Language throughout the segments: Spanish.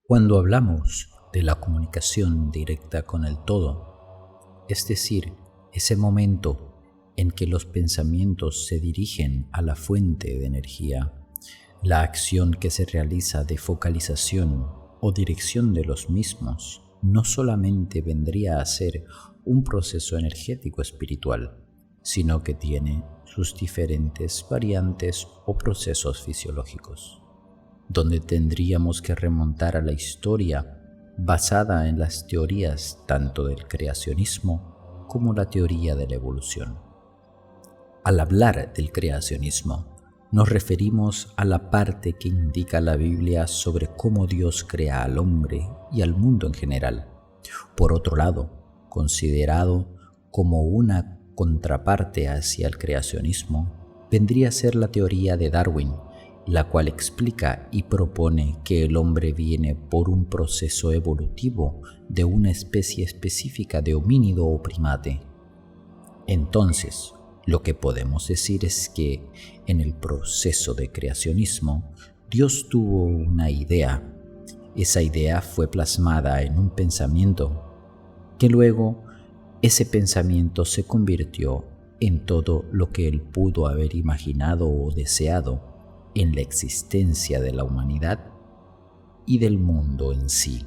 Cuando hablamos de la comunicación directa con el todo, es decir, ese momento en que los pensamientos se dirigen a la fuente de energía, la acción que se realiza de focalización o dirección de los mismos no solamente vendría a ser un proceso energético espiritual, sino que tiene sus diferentes variantes o procesos fisiológicos, donde tendríamos que remontar a la historia basada en las teorías tanto del creacionismo como la teoría de la evolución. Al hablar del creacionismo, nos referimos a la parte que indica la Biblia sobre cómo Dios crea al hombre y al mundo en general. Por otro lado, considerado como una contraparte hacia el creacionismo, vendría a ser la teoría de Darwin, la cual explica y propone que el hombre viene por un proceso evolutivo de una especie específica de homínido o primate. Entonces, lo que podemos decir es que en el proceso de creacionismo, Dios tuvo una idea. Esa idea fue plasmada en un pensamiento, que luego ese pensamiento se convirtió en todo lo que Él pudo haber imaginado o deseado en la existencia de la humanidad y del mundo en sí,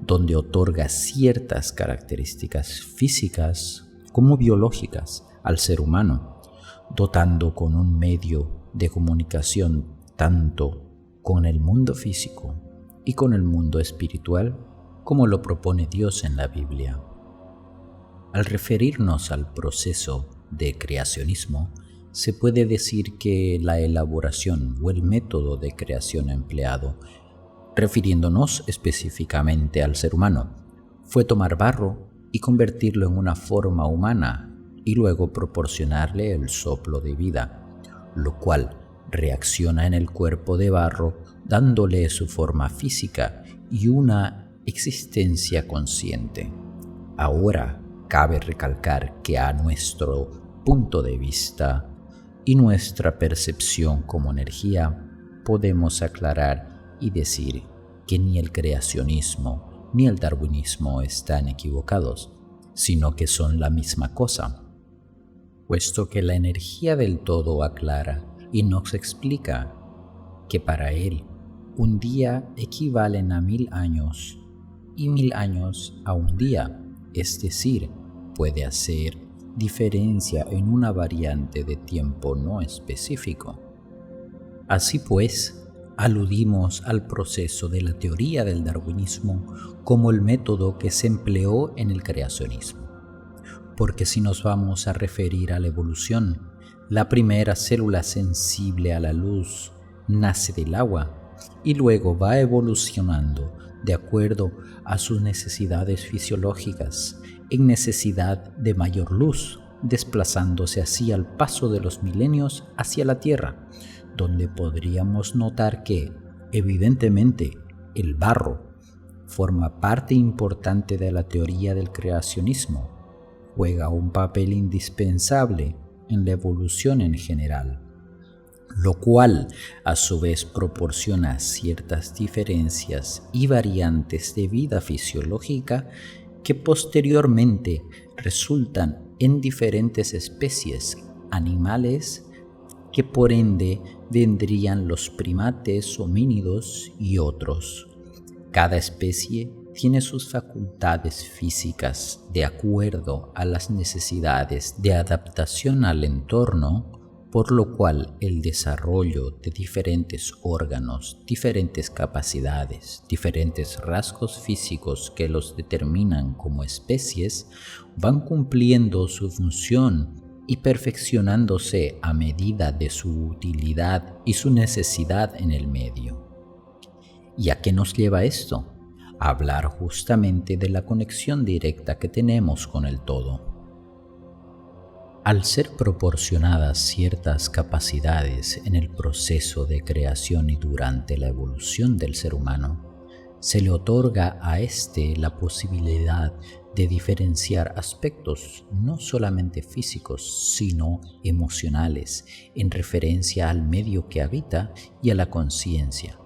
donde otorga ciertas características físicas como biológicas al ser humano, dotando con un medio de comunicación tanto con el mundo físico y con el mundo espiritual como lo propone Dios en la Biblia. Al referirnos al proceso de creacionismo, se puede decir que la elaboración o el método de creación empleado, refiriéndonos específicamente al ser humano, fue tomar barro y convertirlo en una forma humana y luego proporcionarle el soplo de vida, lo cual reacciona en el cuerpo de barro dándole su forma física y una existencia consciente. Ahora cabe recalcar que a nuestro punto de vista y nuestra percepción como energía, podemos aclarar y decir que ni el creacionismo ni el darwinismo están equivocados, sino que son la misma cosa, puesto que la energía del todo aclara y nos explica que para él un día equivalen a 1000 años y 1000 años a un día, es decir, puede hacer diferencia en una variante de tiempo no específico. Así pues, aludimos al proceso de la teoría del darwinismo como el método que se empleó en el creacionismo. Porque si nos vamos a referir a la evolución, la primera célula sensible a la luz nace del agua y luego va evolucionando de acuerdo a sus necesidades fisiológicas en necesidad de mayor luz, desplazándose así al paso de los milenios hacia la Tierra, donde podríamos notar que, evidentemente, el barro forma parte importante de la teoría del creacionismo, juega un papel indispensable en la evolución en general, lo cual a su vez proporciona ciertas diferencias y variantes de vida fisiológica que posteriormente resultan en diferentes especies animales que por ende vendrían los primates, homínidos y otros. Cada especie tiene sus facultades físicas de acuerdo a las necesidades de adaptación al entorno, por lo cual el desarrollo de diferentes órganos, diferentes capacidades, diferentes rasgos físicos que los determinan como especies, van cumpliendo su función y perfeccionándose a medida de su utilidad y su necesidad en el medio. ¿Y a qué nos lleva esto? A hablar justamente de la conexión directa que tenemos con el todo. Al ser proporcionadas ciertas capacidades en el proceso de creación y durante la evolución del ser humano, se le otorga a éste la posibilidad de diferenciar aspectos no solamente físicos, sino emocionales, en referencia al medio que habita y a la conciencia,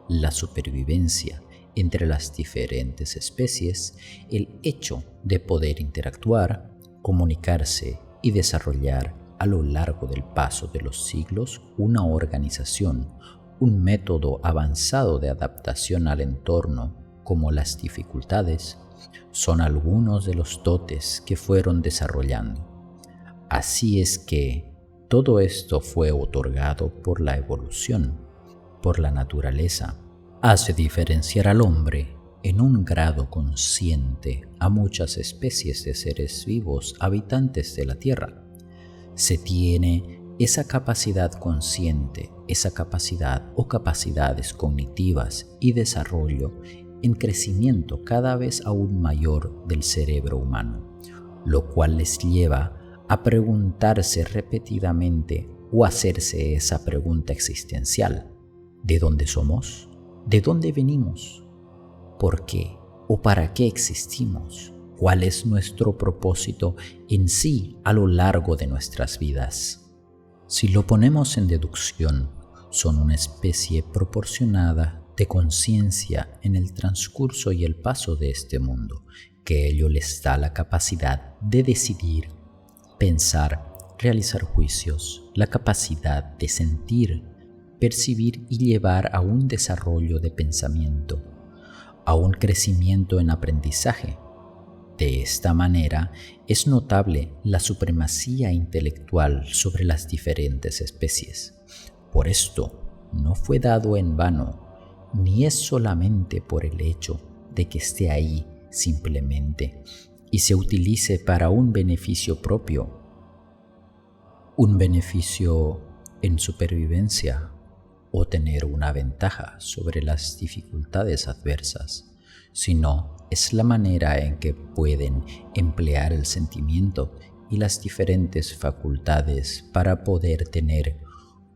la supervivencia, entre las diferentes especies el hecho de poder interactuar, comunicarse y desarrollar a lo largo del paso de los siglos una organización, un método avanzado de adaptación al entorno, como las dificultades, son algunos de los dotes que fueron desarrollando. Así es que todo esto fue otorgado por la evolución, por la naturaleza. Hace diferenciar al hombre en un grado consciente a muchas especies de seres vivos habitantes de la Tierra. Se tiene esa capacidad consciente, esa capacidad o capacidades cognitivas y desarrollo en crecimiento cada vez aún mayor del cerebro humano, lo cual les lleva a preguntarse repetidamente o hacerse esa pregunta existencial: ¿de dónde somos? ¿De dónde venimos? ¿Por qué o para qué existimos? ¿Cuál es nuestro propósito en sí a lo largo de nuestras vidas? Si lo ponemos en deducción, son una especie proporcionada de conciencia en el transcurso y el paso de este mundo, que ello les da la capacidad de decidir, pensar, realizar juicios, la capacidad de sentir, percibir y llevar a un desarrollo de pensamiento, a un crecimiento en aprendizaje. De esta manera es notable la supremacía intelectual sobre las diferentes especies. Por esto no fue dado en vano, ni es solamente por el hecho de que esté ahí simplemente y se utilice para un beneficio propio, un beneficio en supervivencia o tener una ventaja sobre las dificultades adversas, sino es la manera en que pueden emplear el sentimiento y las diferentes facultades para poder tener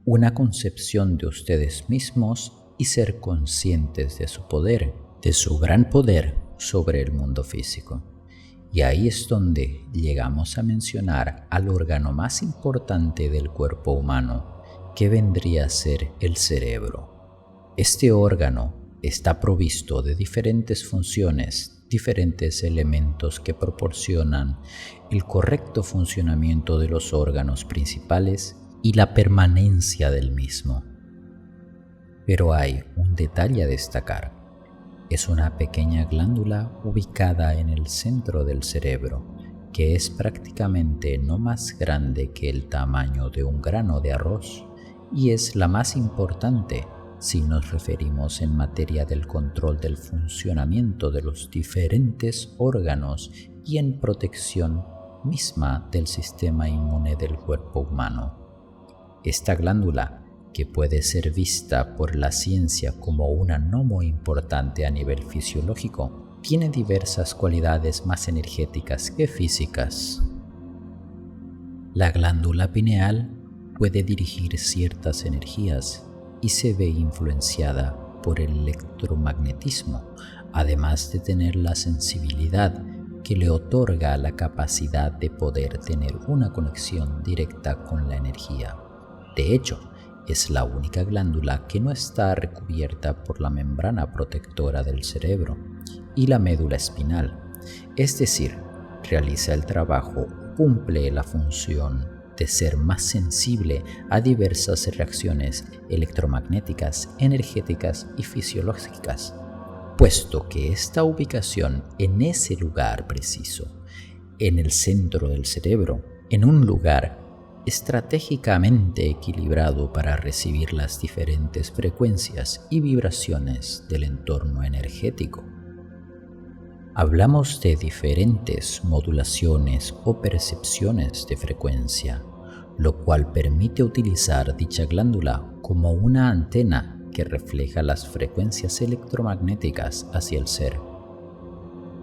una concepción de ustedes mismos y ser conscientes de su poder, de su gran poder sobre el mundo físico. Y ahí es donde llegamos a mencionar al órgano más importante del cuerpo humano, que vendría a ser el cerebro. Este órgano está provisto de diferentes funciones, diferentes elementos que proporcionan el correcto funcionamiento de los órganos principales y la permanencia del mismo. Pero hay un detalle a destacar. Es una pequeña glándula ubicada en el centro del cerebro, que es prácticamente no más grande que el tamaño de un grano de arroz, y es la más importante si nos referimos en materia del control del funcionamiento de los diferentes órganos y en protección misma del sistema inmune del cuerpo humano. Esta glándula, que puede ser vista por la ciencia como una no muy importante a nivel fisiológico, tiene diversas cualidades más energéticas que físicas. La glándula pineal puede dirigir ciertas energías y se ve influenciada por el electromagnetismo, además de tener la sensibilidad que le otorga la capacidad de poder tener una conexión directa con la energía. De hecho, es la única glándula que no está recubierta por la membrana protectora del cerebro y la médula espinal, es decir, realiza el trabajo, cumple la función de ser más sensible a diversas reacciones electromagnéticas, energéticas y fisiológicas, puesto que esta ubicación en ese lugar preciso, en el centro del cerebro, en un lugar estratégicamente equilibrado para recibir las diferentes frecuencias y vibraciones del entorno energético. Hablamos de diferentes modulaciones o percepciones de frecuencia, lo cual permite utilizar dicha glándula como una antena que refleja las frecuencias electromagnéticas hacia el ser,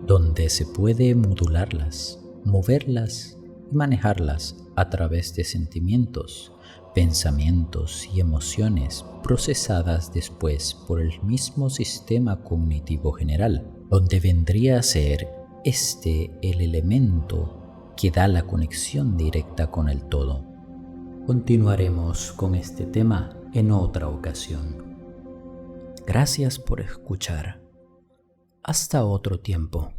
donde se puede modularlas, moverlas y manejarlas a través de sentimientos, pensamientos y emociones procesadas después por el mismo sistema cognitivo general, donde vendría a ser el elemento que da la conexión directa con el todo. Continuaremos con este tema en otra ocasión. Gracias por escuchar. Hasta otro tiempo.